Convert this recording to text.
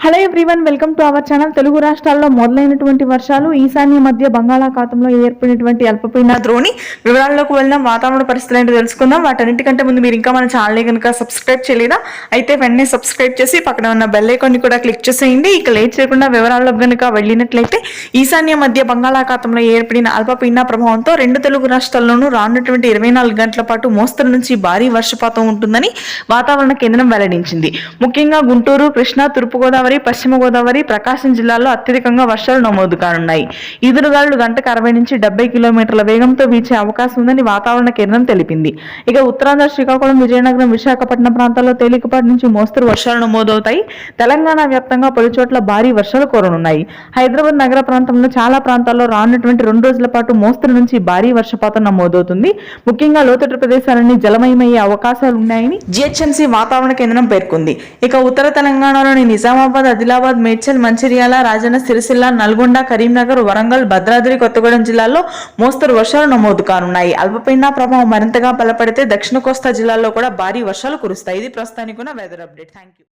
Hello everyone, welcome to our channel. Telugu రాష్ట్రాల్లో మొదలైనటువంటి వర్షాలు, ఈశాన్య మధ్య బంగాళాఖాతంలో ఏర్పడినటువంటి అల్పపీడన ద్రోణి వివరాల్లోకి వెళ్ళిన వాతావరణ పరిస్థితులు ఏంటో తెలుసుకుందాం. వాటన్నిటికంటే ముందు మీరు ఇంకా మన ఛానల్ కనుక సబ్స్క్రైబ్ చేయలేదా అయితే వెంటనే సబ్స్క్రైబ్ చేసి పక్కన ఉన్న బెల్ ఐకాన్ ని కూడా క్లిక్ చేసేయండి. ఇక లేట్ చేయకుండా వివరాల్లోకి కనుక వెళ్ళినట్లయితే ఈశాన్య మధ్య బంగాళాఖాతంలో ఏర్పడిన అల్పపీడన ప్రభావంతో రెండు తెలుగు రాష్ట్రాల్లోనూ రానున్నటువంటి 24 గంటల పాటు మోస్తరు నుంచి భారీ వర్షపాతం ఉంటుందని వాతావరణ కేంద్రం వెల్లడించింది. ముఖ్యంగా గుంటూరు, కృష్ణా, తూర్పుగోదావరి, పశ్చిమ గోదావరి, ప్రకాశం జిల్లాల్లో అత్యధికంగా వర్షాలు నమోదు కానున్నాయి. ఈదురుగాలులు గంటకు 60 నుంచి 70 కిలోమీటర్ల వేగంతో వీచే అవకాశం ఉందని వాతావరణ కేంద్రం తెలిపింది. ఇక ఉత్తరాంధ్ర, శ్రీకాకుళం, విజయనగరం, విశాఖపట్నం ప్రాంతాల్లో తేలికపాటి నుంచి మోస్తరు వర్షాలు నమోదవుతాయి. తెలంగాణ వ్యాప్తంగా పలుచోట్ల భారీ వర్షాలు కురనున్నాయి. హైదరాబాద్ నగర ప్రాంతంలో చాలా ప్రాంతాల్లో రానున్నటువంటి 2 రోజుల పాటు మోస్తరు నుంచి భారీ వర్షపాతం నమోదవుతుంది. ముఖ్యంగా లోతట్టు ప్రదేశాలన్నీ జలమయమయ్యే అవకాశాలు ఉన్నాయని జిహెచ్ఎంసీ వాతావరణ కేంద్రం పేర్కొంది. ఇక ఉత్తర తెలంగాణలోని నిజామాబాద్, ఆదిలాబాద్, మేడ్చల్, మంచిర్యాల, రాజన్న సిరిసిల్ల, నల్గొండ, కరీంనగర్, వరంగల్, భద్రాద్రి కొత్తగూడెం జిల్లాల్లో మోస్తరు వర్షాలు నమోదు కానున్నాయి. అల్పపీడన ప్రభావం మరింతగా బలపడితే దక్షిణ కోస్తా జిల్లాల్లో కూడా భారీ వర్షాలు కురుస్తాయి. ఇది ప్రస్తుతానికి ఉన్న వెదర్ అప్డేట్. Thank you.